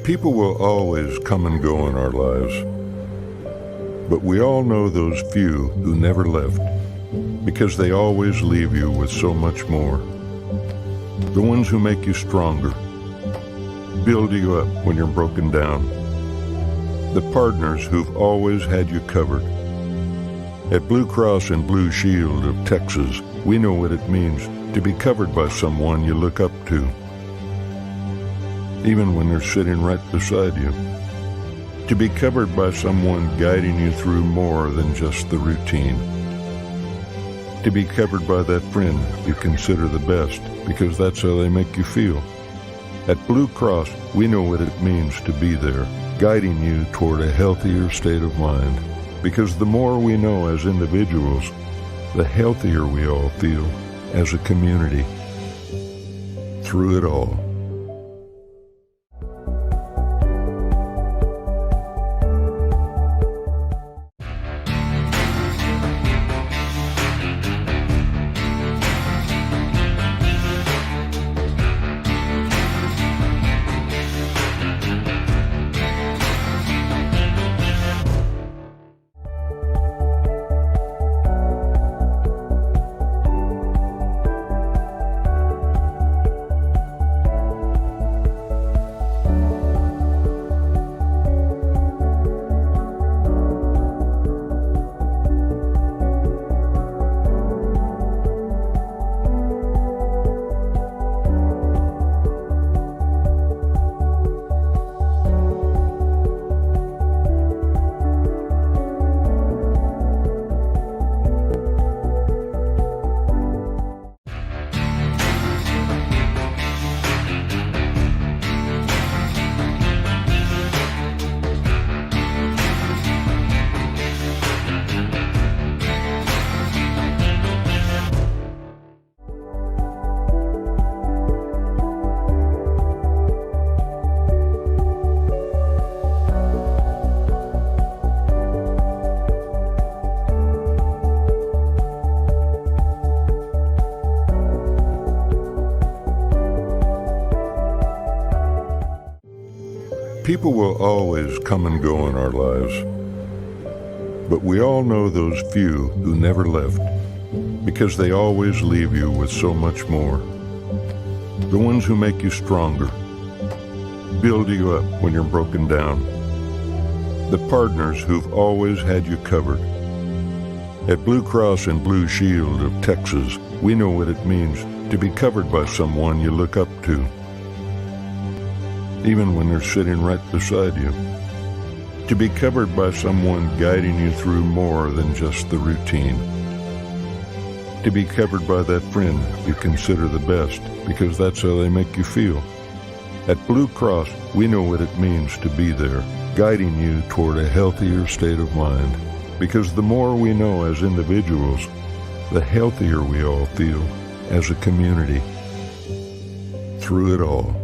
People will always come and go in our lives, but we all know those few who never left because they always leave you with so much more. The ones who make you stronger, build you up when you're broken down. The partners who've always had you covered. At Blue Cross and Blue Shield of Texas, we know what it means to be covered by someone you look up to, even when they're sitting right beside you. To be covered by someone guiding you through more than just the routine. To be covered by that friend you consider the best because that's how they make you feel. At Blue Cross, we know what it means to be there, guiding you toward a healthier state of mind. Because the more we know as individuals, the healthier we all feel as a community. Through it all. People will always come and go in our lives, but we all know those few who never left because they always leave you with so much more. The ones who make you stronger, build you up when you're broken down. The partners who've always had you covered. At Blue Cross and Blue Shield of Texas, we know what it means to be covered by someone you look up to, even when they're sitting right beside you. To be covered by someone guiding you through more than just the routine. To be covered by that friend you consider the best because that's how they make you feel. At Blue Cross, we know what it means to be there, guiding you toward a healthier state of mind. Because the more we know as individuals, the healthier we all feel as a community. Through it all.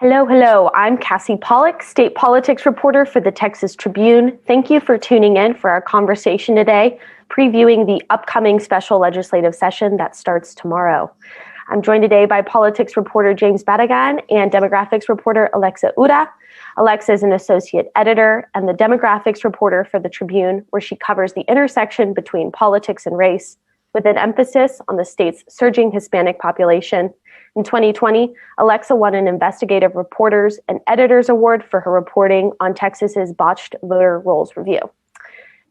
Hello. I'm Cassi Pollock, state politics reporter for the Texas Tribune. Thank you for tuning in for our conversation today, previewing the upcoming special legislative session that starts tomorrow. I'm joined today by politics reporter James Barragán and demographics reporter Alexa Ura. Alexa is an associate editor and the demographics reporter for the Tribune, where she covers the intersection between politics and race, with an emphasis on the state's surging Hispanic population. In 2020, Alexa won an Investigative Reporters and Editors Award for her reporting on Texas's botched voter rolls review.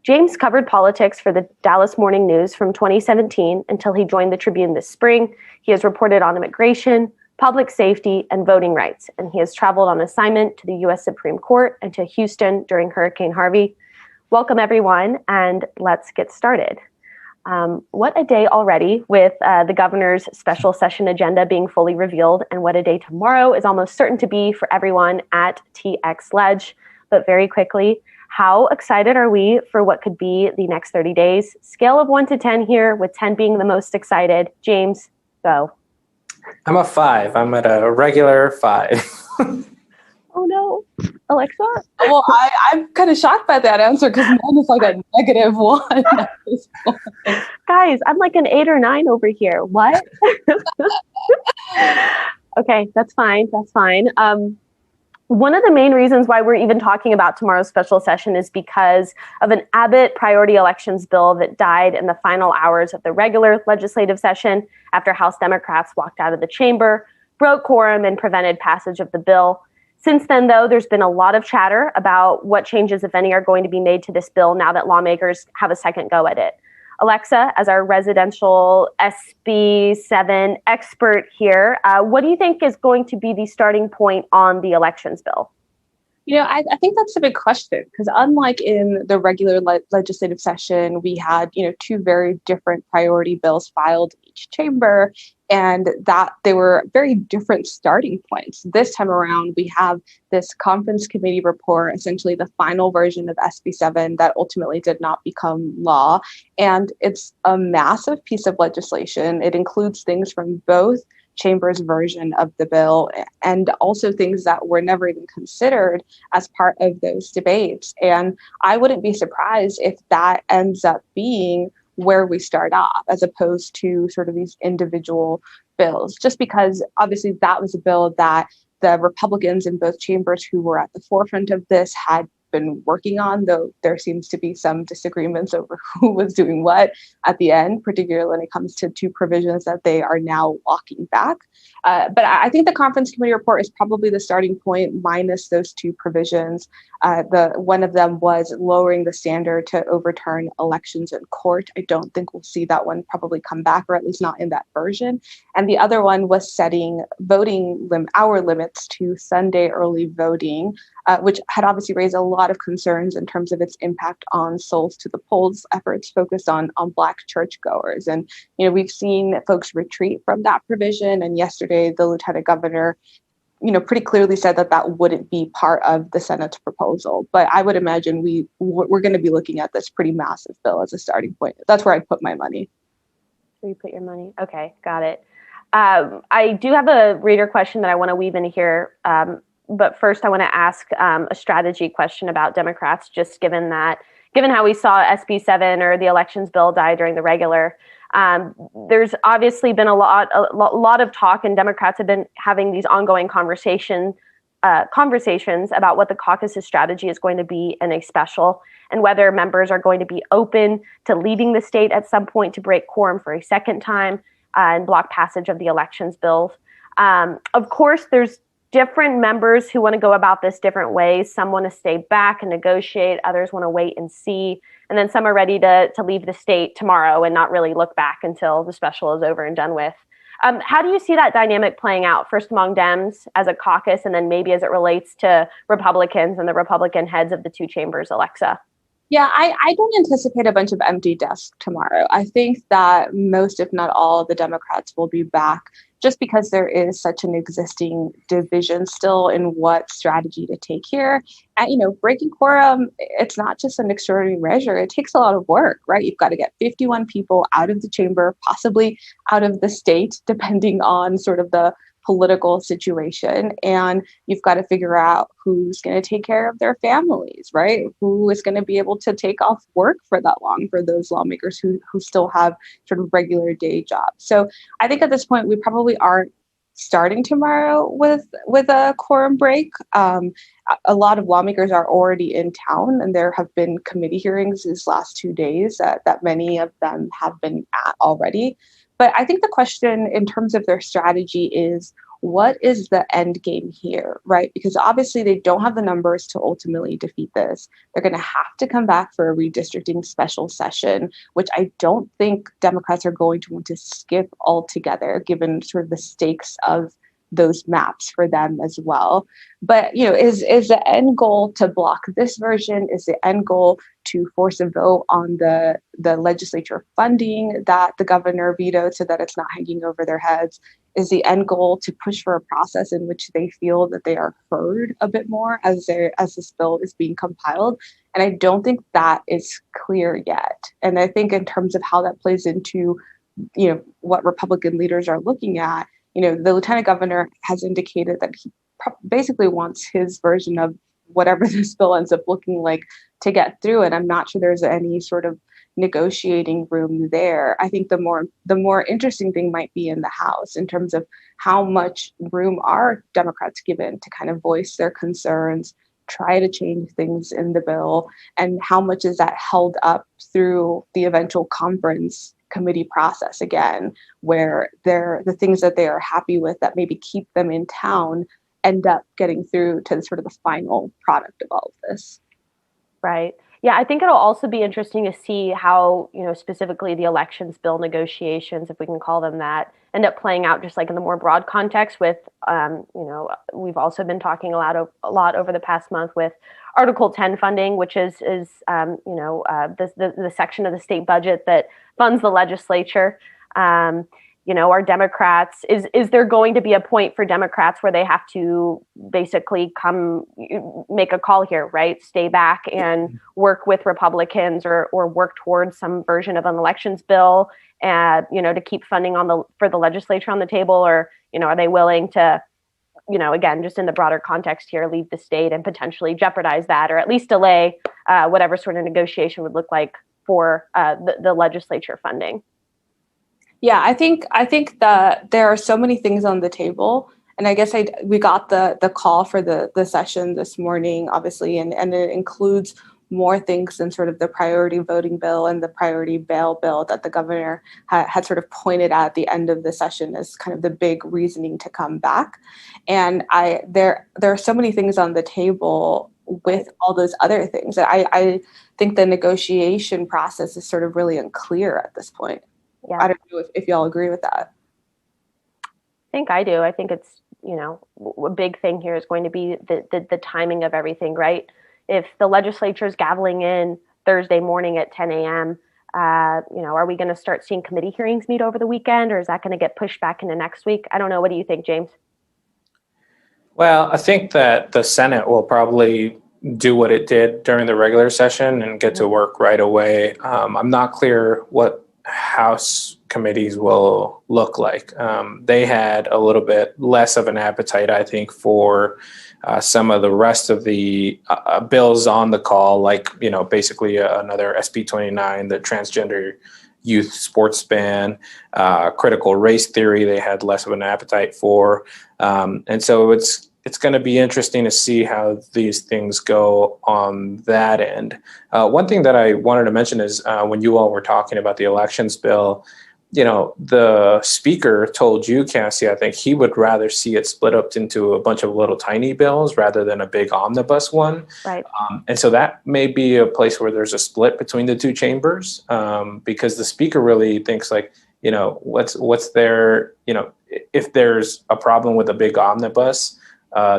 James covered politics for the Dallas Morning News from 2017 until he joined the Tribune this spring. He has reported on immigration, public safety, and voting rights, and he has traveled on assignment to the U.S. Supreme Court and to Houston during Hurricane Harvey. Welcome, everyone, and let's get started. What a day already with the governor's special session agenda being fully revealed, and what a day tomorrow is almost certain to be for everyone at TX Ledge. But very quickly, how excited are we for what could be the next 30 days? Scale of 1 to 10 here, with 10 being the most excited. James, go. I'm a 5. I'm at a regular 5. Oh no, Alexa? Well, I'm kind of shocked by that answer because mine is like a -1 at this point. Guys, I'm like an 8 or 9 over here. What? Okay, that's fine. That's fine. One of the main reasons why we're even talking about tomorrow's special session is because of an Abbott priority elections bill that died in the final hours of the regular legislative session after House Democrats walked out of the chamber, broke quorum, and prevented passage of the bill. Since then, though, there's been a lot of chatter about what changes, if any, are going to be made to this bill now that lawmakers have a second go at it. Alexa, as our residential SB7 expert here, what do you think is going to be the starting point on the elections bill? I think that's a big question because unlike in the regular legislative session, we had, two very different priority bills filed in each chamber, and that they were very different starting points. This time around, we have this conference committee report, essentially the final version of SB7 that ultimately did not become law. And it's a massive piece of legislation. It includes things from both chambers' version of the bill and also things that were never even considered as part of those debates. And I wouldn't be surprised if that ends up being where we start off, as opposed to sort of these individual bills, just because obviously that was a bill that the Republicans in both chambers who were at the forefront of this had been working on, though there seems to be some disagreements over who was doing what at the end, particularly when it comes to two provisions that they are now walking back. But I think the conference committee report is probably the starting point, minus those two provisions. One of them was lowering the standard to overturn elections in court. I don't think we'll see that one probably come back, or at least not in that version. And the other one was setting voting hour limits to Sunday early voting, which had obviously raised a lot of concerns in terms of its impact on souls to the polls efforts focused on Black churchgoers. And, we've seen folks retreat from that provision. And yesterday, the lieutenant governor, pretty clearly said that wouldn't be part of the Senate's proposal. But I would imagine we're going to be looking at this pretty massive bill as a starting point. That's where I'd put my money. Where you put your money? Okay, got it. I do have a reader question that I want to weave in here. But first, I want to ask a strategy question about Democrats, just given how we saw SB7 or the elections bill die during the regular. There's obviously been a lot of talk, and Democrats have been having these ongoing conversations about what the caucus's strategy is going to be in a special, and whether members are going to be open to leaving the state at some point to break quorum for a second time and block passage of the elections bills. Of course, there's different members who want to go about this different ways. Some want to stay back and negotiate. Others want to wait and see. And then some are ready to leave the state tomorrow and not really look back until the special is over and done with. How do you see that dynamic playing out, first among Dems as a caucus, and then maybe as it relates to Republicans and the Republican heads of the two chambers, Alexa? Yeah, I don't anticipate a bunch of empty desks tomorrow. I think that most, if not all, the Democrats will be back, just because there is such an existing division still in what strategy to take here. And, breaking quorum, it's not just an extraordinary measure. It takes a lot of work, right? You've got to get 51 people out of the chamber, possibly out of the state, depending on sort of the political situation, and you've got to figure out who's going to take care of their families, right? Who is going to be able to take off work for that long for those lawmakers who still have sort of regular day jobs. So I think at this point, we probably aren't starting tomorrow with a quorum break. A lot of lawmakers are already in town, and there have been committee hearings these last 2 days that many of them have been at already. But I think the question in terms of their strategy is, what is the end game here, right? Because obviously they don't have the numbers to ultimately defeat this. They're going to have to come back for a redistricting special session, which I don't think Democrats are going to want to skip altogether, given sort of the stakes of those maps for them as well. But, is the end goal to block this version? Is the end goal to force a vote on the legislature funding that the governor vetoed so that it's not hanging over their heads? Is the end goal to push for a process in which they feel that they are heard a bit more as this bill is being compiled? And I don't think that is clear yet. And I think in terms of how that plays into, what Republican leaders are looking at, the lieutenant governor has indicated that he basically wants his version of whatever this bill ends up looking like to get through. And I'm not sure there's any sort of negotiating room there. I think the more interesting thing might be in the House in terms of how much room are Democrats given to kind of voice their concerns, try to change things in the bill, and how much is that held up through the eventual conference committee process again, where the things that they are happy with that maybe keep them in town end up getting through to sort of the final product of all of this. Right. Yeah, I think it'll also be interesting to see how, specifically the elections bill negotiations, if we can call them that, end up playing out just like in the more broad context with, we've also been talking a lot over the past month with Article 10 funding, which is the section of the state budget that funds the legislature. Are Democrats, is there going to be a point for Democrats where they have to basically make a call here, right? Stay back and work with Republicans or work towards some version of an elections bill and, to keep funding for the legislature on the table? Or, are they willing to, again, just in the broader context here, leave the state and potentially jeopardize that, or at least delay whatever sort of negotiation would look like for the legislature funding? Yeah, I think that there are so many things on the table, and I guess we got the call for the session this morning, obviously, and it includes more things than sort of the priority voting bill and the priority bail bill that the governor had sort of pointed at the end of the session as kind of the big reasoning to come back. And there are so many things on the table with all those other things that I think the negotiation process is sort of really unclear at this point. Yeah. I don't know if y'all agree with that. I think I do. I think it's, a big thing here is going to be the timing of everything, right? If the legislature is gaveling in Thursday morning at 10 a.m., are we going to start seeing committee hearings meet over the weekend, or is that going to get pushed back into next week? I don't know. What do you think, James? Well, I think that the Senate will probably do what it did during the regular session and get to work right away. I'm not clear what House committees will look like. They had a little bit less of an appetite, I think, for some of the rest of the bills on the call, like, basically another SB 29, the transgender youth sports ban, critical race theory, they had less of an appetite for. And so it's going to be interesting to see how these things go on that end. One thing that I wanted to mention is when you all were talking about the elections bill, the speaker told you, Cassi, I think he would rather see it split up into a bunch of little tiny bills rather than a big omnibus one. Right. And so that may be a place where there's a split between the two chambers, because the speaker really thinks like, what's there, if there's a problem with a big omnibus,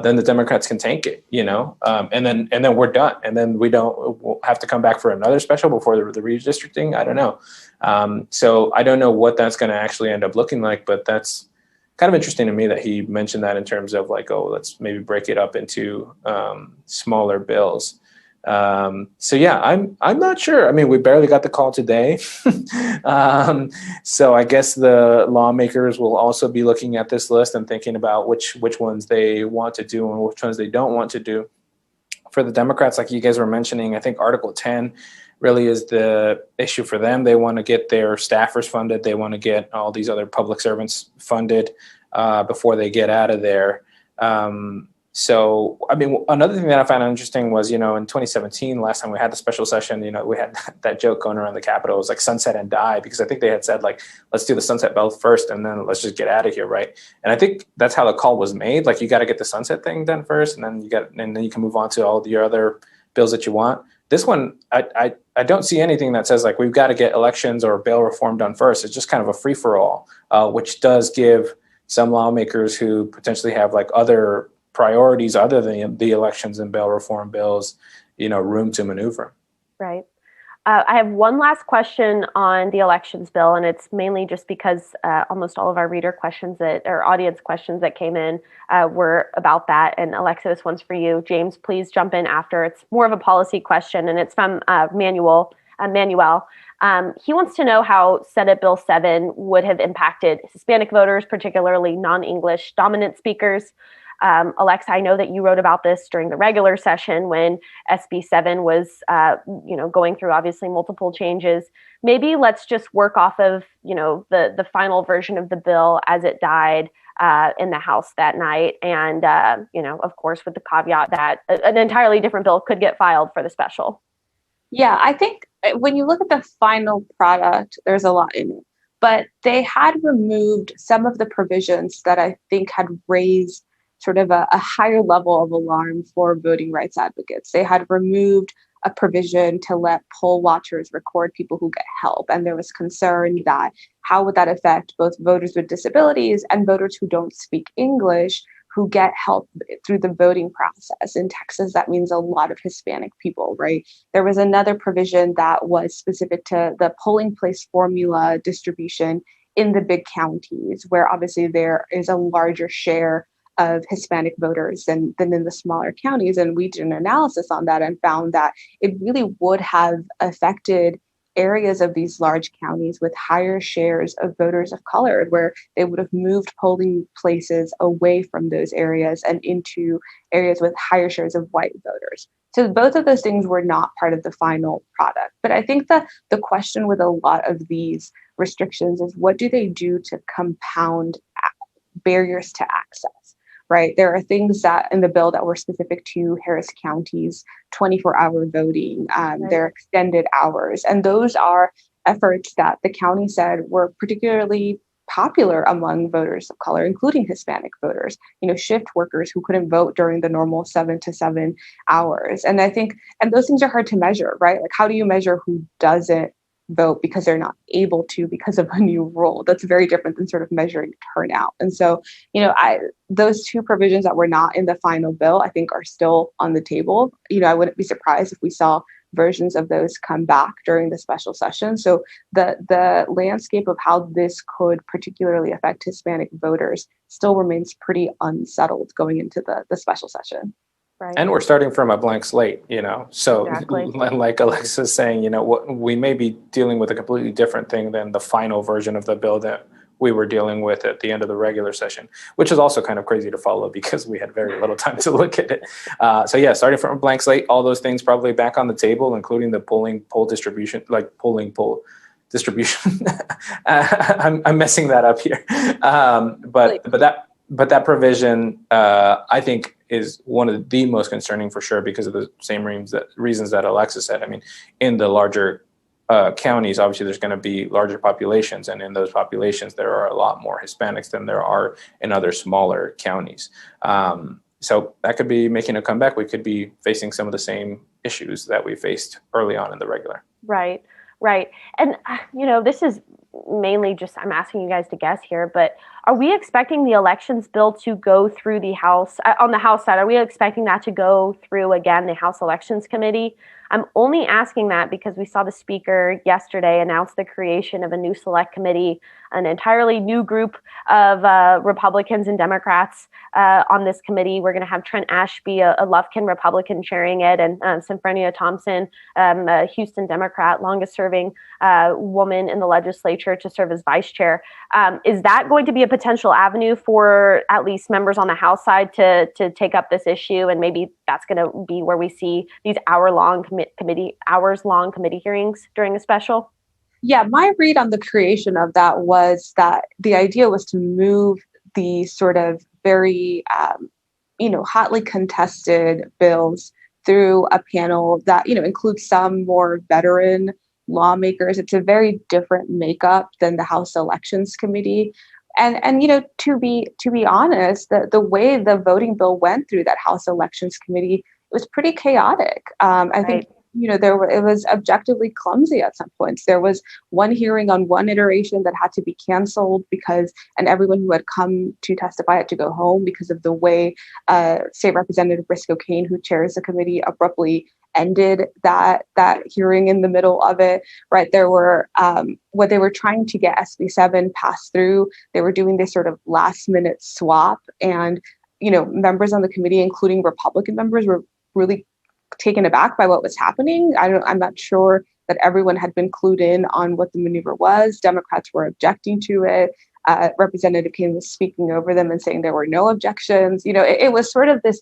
then the Democrats can tank it, and then we're done. And then we'll have to come back for another special before the redistricting. I don't know. So I don't know what that's going to actually end up looking like, but that's kind of interesting to me that he mentioned that in terms of like, oh, let's maybe break it up into smaller bills. So yeah, I'm not sure. I mean, we barely got the call today. So I guess the lawmakers will also be looking at this list and thinking about which ones they want to do and which ones they don't want to do. For the Democrats, like you guys were mentioning, I think Article 10 really is the issue for them. They want to get their staffers funded. They want to get all these other public servants funded before they get out of there. So, I mean, another thing that I found interesting was, in 2017, last time we had the special session, we had that joke going around the Capitol. It was like sunset and die, because I think they had said, like, let's do the sunset bill first and then let's just get out of here, right? And I think that's how the call was made. Like, you got to get the sunset thing done first, and then you can move on to all your other bills that you want. This one, I don't see anything that says, like, we've got to get elections or bail reform done first. It's just kind of a free-for-all, which does give some lawmakers who potentially have, like, other priorities other than the elections and bail reform bills, room to maneuver. Right. I have one last question on the elections bill, and it's mainly just because almost all of our reader questions or audience questions that came in were about that. And Alexa, this one's for you. James, please jump in after. It's more of a policy question, and it's from Manuel. He wants to know how Senate Bill 7 would have impacted Hispanic voters, particularly non-English dominant speakers. Alexa, I know that you wrote about this during the regular session when SB 7 was, going through obviously multiple changes. Maybe let's just work off of, the final version of the bill as it died in the House that night. And, of course, with the caveat that an entirely different bill could get filed for the special. Yeah, I think when you look at the final product, there's a lot in it. But they had removed some of the provisions that I think had raised sort of a higher level of alarm for voting rights advocates. They had removed a provision to let poll watchers record people who get help. And there was concern that how would that affect both voters with disabilities and voters who don't speak English who get help through the voting process. In Texas, that means a lot of Hispanic people, right? There was another provision that was specific to the polling place formula distribution in the big counties, where obviously there is a larger share of Hispanic voters than in the smaller counties. And we did an analysis on that and found that it really would have affected areas of these large counties with higher shares of voters of color, where they would have moved polling places away from those areas and into areas with higher shares of white voters. So both of those things were not part of the final product. But I think that the question with a lot of these restrictions is, what do they do to compound barriers to access? Right. There are things that in the bill that were specific to Harris County's 24-hour voting, their extended hours. And those are efforts that the county said were particularly popular among voters of color, including Hispanic voters, shift workers who couldn't vote during the normal 7 to 7 hours. And I think, and those things are hard to measure, right? Like, how do you measure who doesn't vote because they're not able to because of a new rule? That's very different than sort of measuring turnout. And so, those two provisions that were not in the final bill, I think, are still on the table. I wouldn't be surprised if we saw versions of those come back during the special session. So the landscape of how this could particularly affect Hispanic voters still remains pretty unsettled going into the special session. Right. And we're starting from a blank slate, so Exactly. Like Alexa's saying, we may be dealing with a completely different thing than the final version of the bill that we were dealing with at the end of the regular session, which is also kind of crazy to follow because we had very little time to look at it. So yeah, starting from a blank slate, all those things probably back on the table, including the poll distribution, like polling poll distribution. I'm messing that up here. But that provision, I think, is one of the most concerning for sure, because of the same reasons that Alexa said. I mean, in the larger counties, obviously there's going to be larger populations, and in those populations there are a lot more Hispanics than there are in other smaller counties. So that could be making a comeback. We could be facing some of the same issues that we faced early on in the regular. Right. And, this is mainly just, I'm asking you guys to guess here, but Are we expecting the elections bill to go through the House, on the House side? Are we expecting that to go through, again, the House Elections Committee? I'm only asking that because we saw the Speaker yesterday announce the creation of a new select committee, an entirely new group of Republicans and Democrats on this committee. We're going to have Trent Ashby, a Lufkin Republican, chairing it, and Symphronia Thompson, a Houston Democrat, longest serving woman in the legislature, to serve as vice chair. Is that going to be a potential avenue for at least members on the House side to take up this issue? And maybe that's going to be where we see these hours-long committee hearings during a special? Yeah, my read on the creation of that was that the idea was to move the sort of very, hotly contested bills through a panel that, includes some more veteran lawmakers. It's a very different makeup than the House Elections Committee. And to be honest, the way the voting bill went through that House Elections Committee was pretty chaotic. I think it was objectively clumsy at some points. There was one hearing on one iteration that had to be canceled and everyone who had come to testify had to go home because of the way State Representative Briscoe Cain, who chairs the committee, abruptly ended that hearing in the middle of it. Right, there were what they were trying to get SB 7 passed through. They were doing this sort of last minute swap, and members on the committee, including Republican members, were really taken aback by what was happening. I'm not sure that everyone had been clued in on what the maneuver was. Democrats were objecting to it. Representative Cain was speaking over them and saying there were no objections. It was sort of this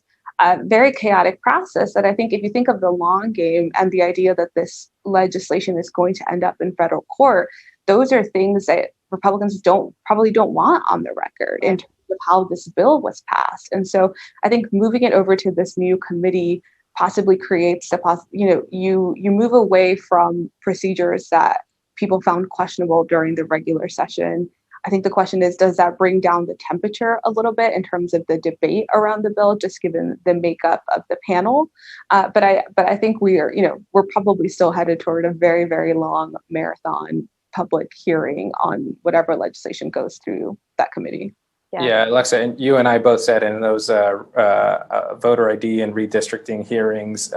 very chaotic process that I think, if you think of the long game and the idea that this legislation is going to end up in federal court, those are things that Republicans probably don't want on the record in terms of how this bill was passed. And so I think moving it over to this new committee possibly creates you move away from procedures that people found questionable during the regular session. I think the question is, does that bring down the temperature a little bit in terms of the debate around the bill, just given the makeup of the panel? But I think we're probably still headed toward a very, very long marathon public hearing on whatever legislation goes through that committee. Yeah, Alexa, and you and I both said in those voter ID and redistricting hearings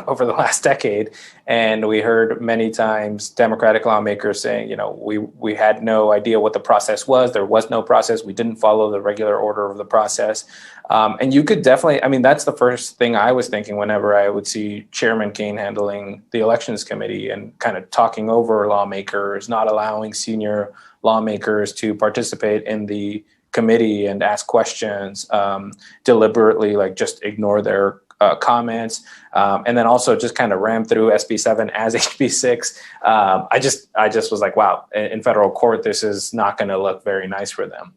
over the last decade, and we heard many times Democratic lawmakers saying, we had no idea what the process was. There was no process. We didn't follow the regular order of the process. And you could definitely, that's the first thing I was thinking whenever I would see Chairman Cain handling the Elections Committee and kind of talking over lawmakers, not allowing senior lawmakers to participate in the committee and ask questions, deliberately, like just ignore their comments, and then also just kind of ram through SB 7 as HB 6. I just was like, wow, in federal court, this is not going to look very nice for them.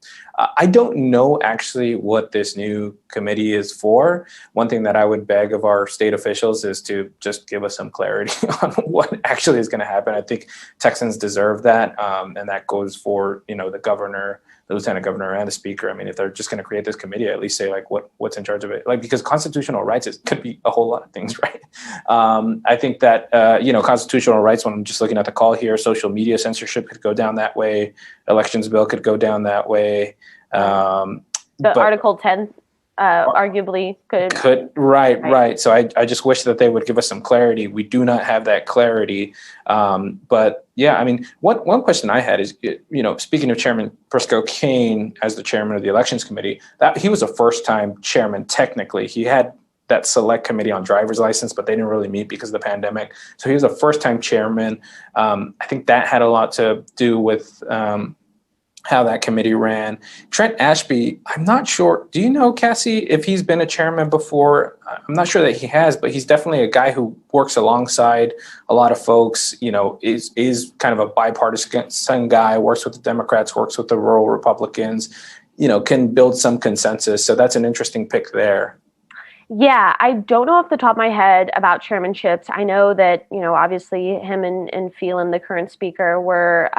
I don't know actually what this new committee is for. One thing that I would beg of our state officials is to just give us some clarity on what actually is going to happen. I think Texans deserve that, and that goes for the governor, the lieutenant governor, and the speaker. If they're just going to create this committee, at least say like what's in charge of it. Because constitutional rights could be a whole lot of things, right? I think that constitutional rights, when I'm just looking at the call here, social media censorship could go down that way. Elections bill could go down that way. But Article 10 arguably could. Right. So I just wish that they would give us some clarity. We do not have that clarity. But yeah, one question I had is, speaking of Chairman Briscoe Cain as the chairman of the Elections Committee, that he was a first-time chairman. Technically, he had that select committee on driver's license, but they didn't really meet because of the pandemic. So he was a first-time chairman. I think that had a lot to do with how that committee ran. Trent Ashby, I'm not sure. Do you know, Cassi, if he's been a chairman before? I'm not sure that he has, but he's definitely a guy who works alongside a lot of folks, is kind of a bipartisan guy, works with the Democrats, works with the rural Republicans, can build some consensus. So that's an interesting pick there. Yeah, I don't know off the top of my head about chairmanships. I know that, obviously him and Phelan, the current speaker, were,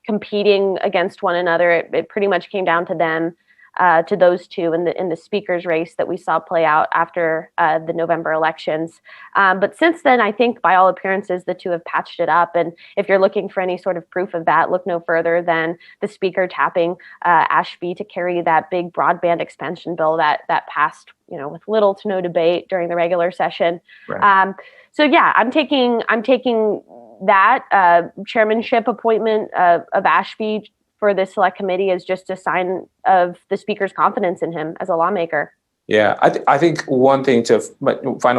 competing against one another. It pretty much came down to them to those two in the speaker's race that we saw play out after the November elections. But since then, I think by all appearances, the two have patched it up. And if you're looking for any sort of proof of that, look no further than the speaker tapping Ashby to carry that big broadband expansion bill that passed, with little to no debate during the regular session. Right. So yeah, I'm taking that chairmanship appointment of Ashby for this select committee as just a sign of the speaker's confidence in him as a lawmaker. Yeah, I think final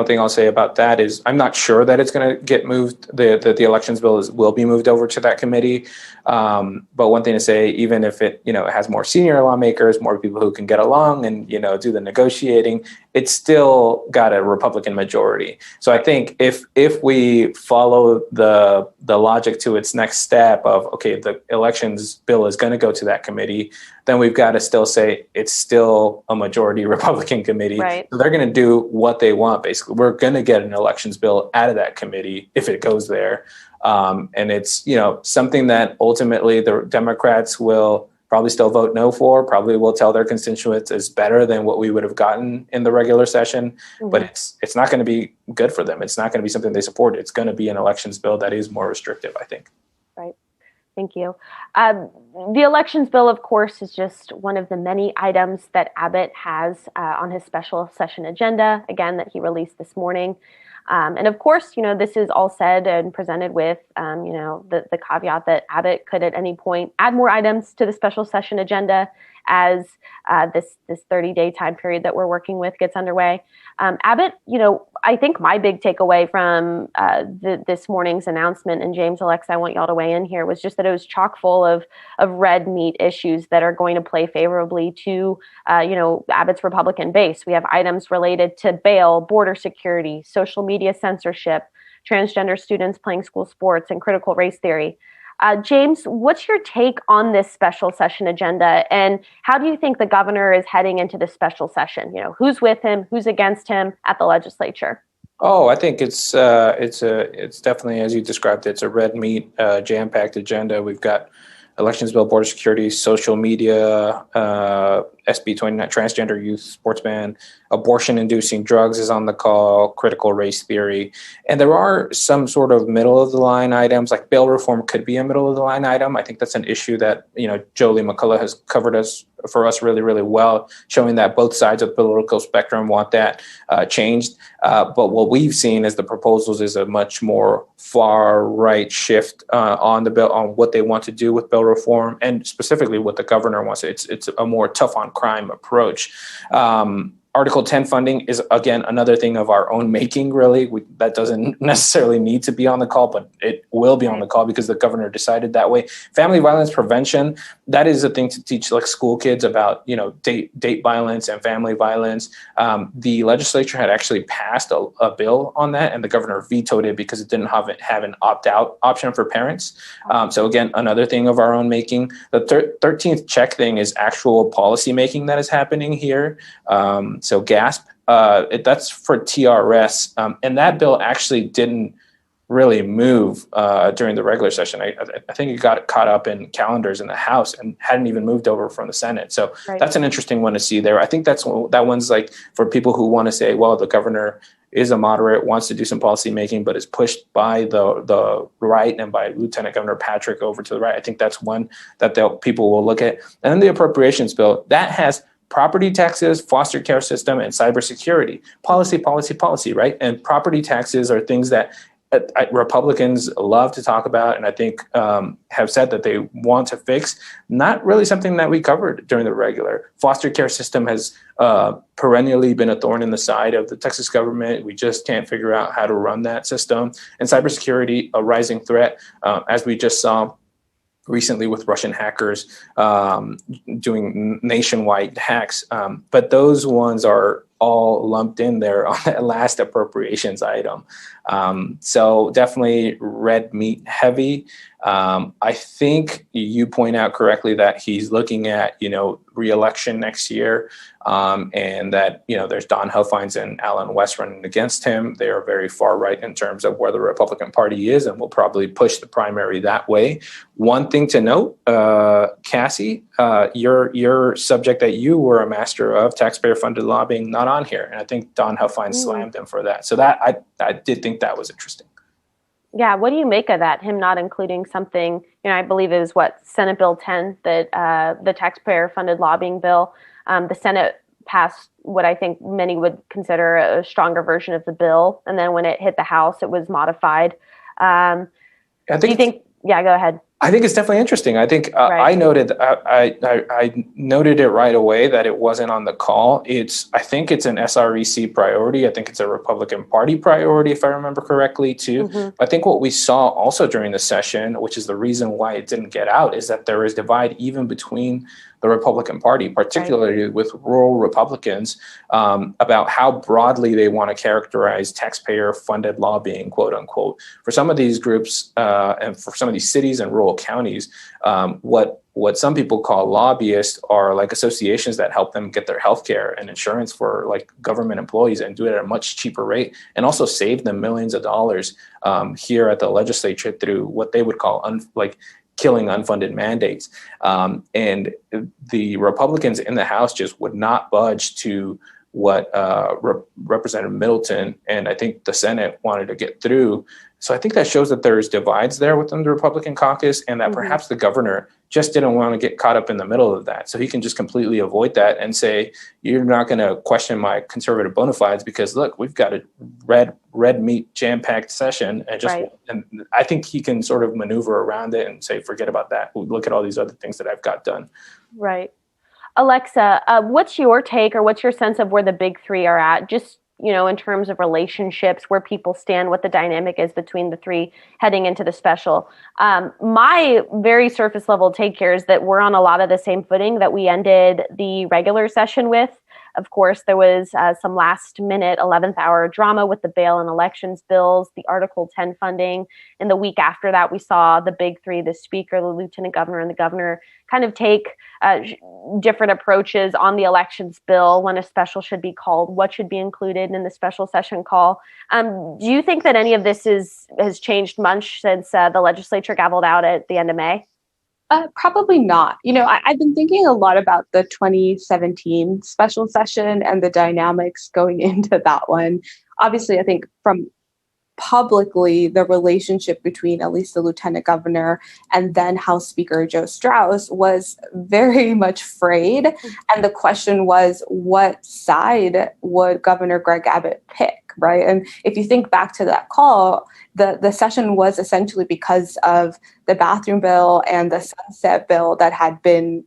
thing I'll say about that is I'm not sure that it's going to get moved. The elections bill will be moved over to that committee. But one thing to say, even if it has more senior lawmakers, more people who can get along and do the negotiating, it's still got a Republican majority. So I think if we follow the logic to its next step of the elections bill is going to go to that committee, then we've got to still say it's still a majority Republican committee. Right. So they're going to do what they want, basically. We're going to get an elections bill out of that committee if it goes there. And it's, something that ultimately the Democrats will probably still vote no for, probably will tell their constituents is better than what we would have gotten in the regular session. Mm-hmm. But it's not going to be good for them. It's not going to be something they support. It's going to be an elections bill that is more restrictive, I think. Right. Thank you. The elections bill, of course, is just one of the many items that Abbott has on his special session agenda, again, that he released this morning. And of course, this is all said and presented with, the caveat that Abbott could at any point add more items to the special session agenda as this 30-day time period that we're working with gets underway. Abbott, I think my big takeaway from this morning's announcement, and James, Alexa, I want y'all to weigh in here, was just that it was chock full of red meat issues that are going to play favorably to, Abbott's Republican base. We have items related to bail, border security, social media censorship, transgender students playing school sports, and critical race theory. James, what's your take on this special session agenda, and how do you think the governor is heading into this special session? Who's with him, who's against him at the legislature? Oh, I think it's definitely, as you described, it's a red meat, jam-packed agenda. We've got elections bill, border security, social media, SB 29, transgender youth sports ban, abortion-inducing drugs is on the call, critical race theory. And there are some sort of middle-of-the-line items, like bail reform could be a middle-of-the-line item. I think that's an issue that, Jolie McCullough has covered for us really, really well, showing that both sides of the political spectrum want that changed. But what we've seen as the proposals is a much more far-right shift on the bill, on what they want to do with bail reform, and specifically what the governor wants. It's a more tough-on-crime approach. Article 10 funding is, again, another thing of our own making, really. That doesn't necessarily need to be on the call, but it will be on the call because the governor decided that way. Family violence prevention, that is a thing to teach like school kids about, date violence and family violence. The legislature had actually passed a bill on that, and the governor vetoed it because it didn't have an opt-out option for parents. So again, another thing of our own making. The 13th check thing is actual policy making that is happening here. So GASP, that's for TRS. And that bill actually didn't really move during the regular session. I think it got caught up in calendars in the House and hadn't even moved over from the Senate. So That's an interesting one to see there. I think that one's like for people who want to say, well, the governor is a moderate, wants to do some policy making, but is pushed by the right and by Lieutenant Governor Patrick over to the right. I think that's one that people will look at. And then the appropriations bill, that has property taxes, foster care system, and cybersecurity. Policy, right? And property taxes are things that Republicans love to talk about, and I think have said that they want to fix. Not really something that we covered during the regular. Foster care system has perennially been a thorn in the side of the Texas government. We just can't figure out how to run that system. And cybersecurity, a rising threat, as we just saw recently with Russian hackers doing nationwide hacks. But those ones are all lumped in there on that last appropriations item. So definitely red meat heavy. I think you point out correctly that he's looking at, re-election next year, and that, there's Don Huffines and Alan West running against him. They are very far right in terms of where the Republican Party is, and will probably push the primary that way. One thing to note, Cassi, your subject that you were a master of, taxpayer-funded lobbying, not on here, and I think Don Huffines slammed him for that. So that I did think that was interesting. Yeah, what do you make of that? Him not including something, I believe it was Senate Bill 10, that the taxpayer-funded lobbying bill. The Senate passed what I think many would consider a stronger version of the bill, and then when it hit the House, it was modified. Yeah, go ahead. I think it's definitely interesting. I think right. I noted it right away that it wasn't on the call. I think it's an SREC priority. I think it's a Republican Party priority, if I remember correctly, too. Mm-hmm. I think what we saw also during the session, which is the reason why it didn't get out, is that there is divide even between the Republican Party, particularly right. with rural Republicans, about how broadly they want to characterize taxpayer-funded lobbying, quote unquote. For some of these groups and for some of these cities and rural counties, what some people call lobbyists are like associations that help them get their health care and insurance for like government employees and do it at a much cheaper rate, and also save them millions of dollars here at the legislature through what they would call killing unfunded mandates. And the Republicans in the House just would not budge to what Representative Middleton and I think the Senate wanted to get through. So I think that shows that there's divides there within the Republican caucus, and that perhaps the governor just didn't want to get caught up in the middle of that. So he can just completely avoid that and say, you're not going to question my conservative bona fides because, look, we've got a red meat jam-packed session. And I think he can sort of maneuver around it and say, forget about that. Look at all these other things that I've got done. Right. Alexa, what's your take or what's your sense of where the big three are at? Just, in terms of relationships, where people stand, what the dynamic is between the three heading into the special. My very surface level take here is that we're on a lot of the same footing that we ended the regular session with. Of course, there was some last minute 11th hour drama with the bail and elections bills, the Article 10 funding. And the week after that, we saw the big three, the speaker, the lieutenant governor, and the governor kind of take different approaches on the elections bill, when a special should be called, what should be included in the special session call. Do you think that any of this has changed much since the legislature gavelled out at the end of May? Probably not. I've been thinking a lot about the 2017 special session and the dynamics going into that one. Obviously, I think from publicly, the relationship between at least the lieutenant governor and then House Speaker Joe Straus was very much frayed. And the question was, what side would Governor Greg Abbott pick, right? And if you think back to that call, the session was essentially because of the bathroom bill and the sunset bill that had been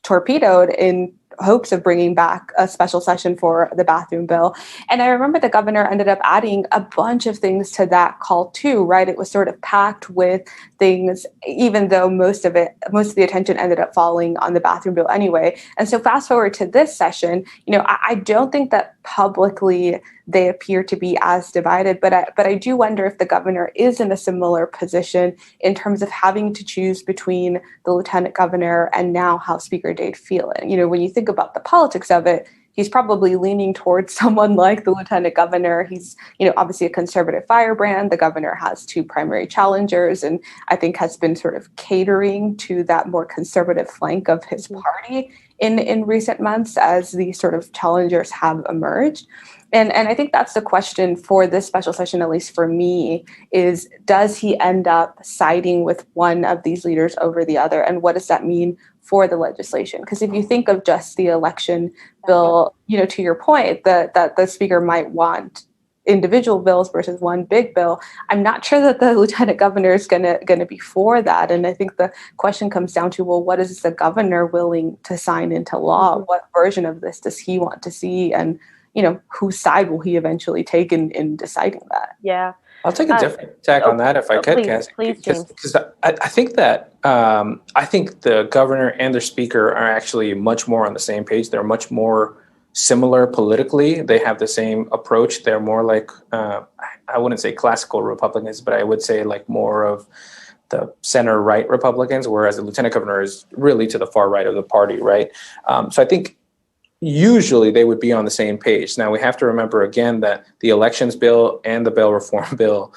torpedoed in hopes of bringing back a special session for the bathroom bill. And I remember the governor ended up adding a bunch of things to that call too, right? It was sort of packed with things, even though most of the attention ended up falling on the bathroom bill anyway. And so fast forward to this session, I don't think that publicly they appear to be as divided, but I do wonder if the governor is in a similar position in terms of having to choose between the lieutenant governor and now House Speaker Dade Phelan. When you think about the politics of it, he's probably leaning towards someone like the lieutenant governor. He's, obviously a conservative firebrand. The governor has two primary challengers and I think has been sort of catering to that more conservative flank of his party in recent months as these sort of challengers have emerged. And I think that's the question for this special session, at least for me, is does he end up siding with one of these leaders over the other? And what does that mean for the legislation? Because if you think of just the election bill, to your point, that the speaker might want individual bills versus one big bill, I'm not sure that the lieutenant governor is going to be for that. And I think the question comes down to, well, what is the governor willing to sign into law? What version of this does he want to see? And whose side will he eventually take in deciding that? Yeah. I'll take a different tack on that if I could, Cassi. Please, James. Because I think that I think the governor and the speaker are actually much more on the same page. They're much more similar politically. They have the same approach. They're more like, I wouldn't say classical Republicans, but I would say like more of the center-right Republicans, whereas the lieutenant governor is really to the far right of the party, right? So I think usually they would be on the same page. Now, we have to remember again that the elections bill and the bail reform bill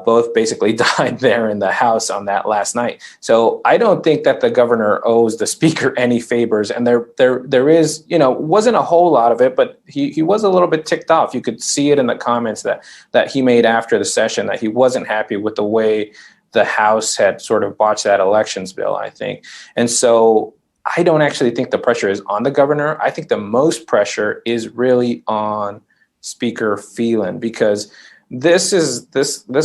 both basically died there in the House on that last night. So I don't think that the governor owes the speaker any favors. And there is, wasn't a whole lot of it, but he was a little bit ticked off. You could see it in the comments that he made after the session, that he wasn't happy with the way the House had sort of botched that elections bill, I think. And so I don't actually think the pressure is on the governor. I think the most pressure is really on Speaker Phelan, because this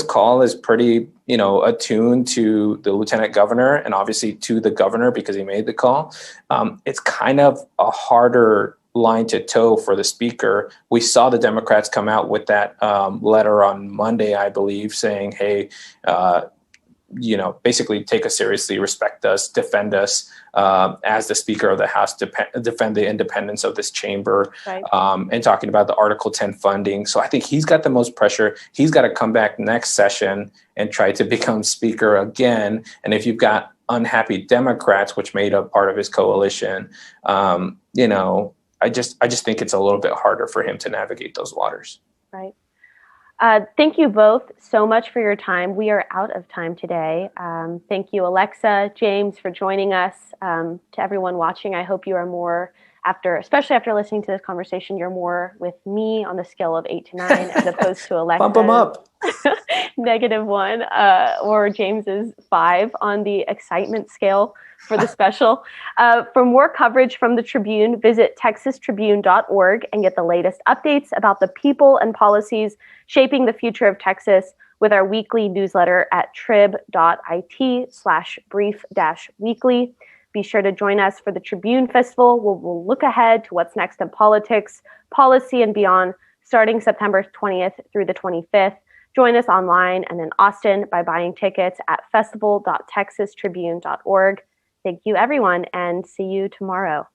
call is pretty, attuned to the lieutenant governor and obviously to the governor because he made the call. It's kind of a harder line to toe for the speaker. We saw the Democrats come out with that letter on Monday, I believe, saying, hey, basically take us seriously, respect us, defend us as the Speaker of the House, defend the independence of this chamber, right. And talking about the Article 10 funding. So I think he's got the most pressure. He's got to come back next session and try to become Speaker again. And if you've got unhappy Democrats, which made up part of his coalition, I just think it's a little bit harder for him to navigate those waters. Right. Thank you both so much for your time. We are out of time today. Thank you, Alexa, James, for joining us. To everyone watching, I hope you are more, especially after listening to this conversation, you're more with me on the scale of 8 to 9 as opposed to Alexa. Bump them up. -1 or James's 5 on the excitement scale for the special. For more coverage from the Tribune, visit texastribune.org and get the latest updates about the people and policies shaping the future of Texas with our weekly newsletter at trib.it/brief-weekly. Be sure to join us for the Tribune Festival, where we'll look ahead to what's next in politics, policy, and beyond, starting September 20th through the 25th. Join us online and in Austin by buying tickets at festival.texastribune.org. Thank you, everyone, and see you tomorrow.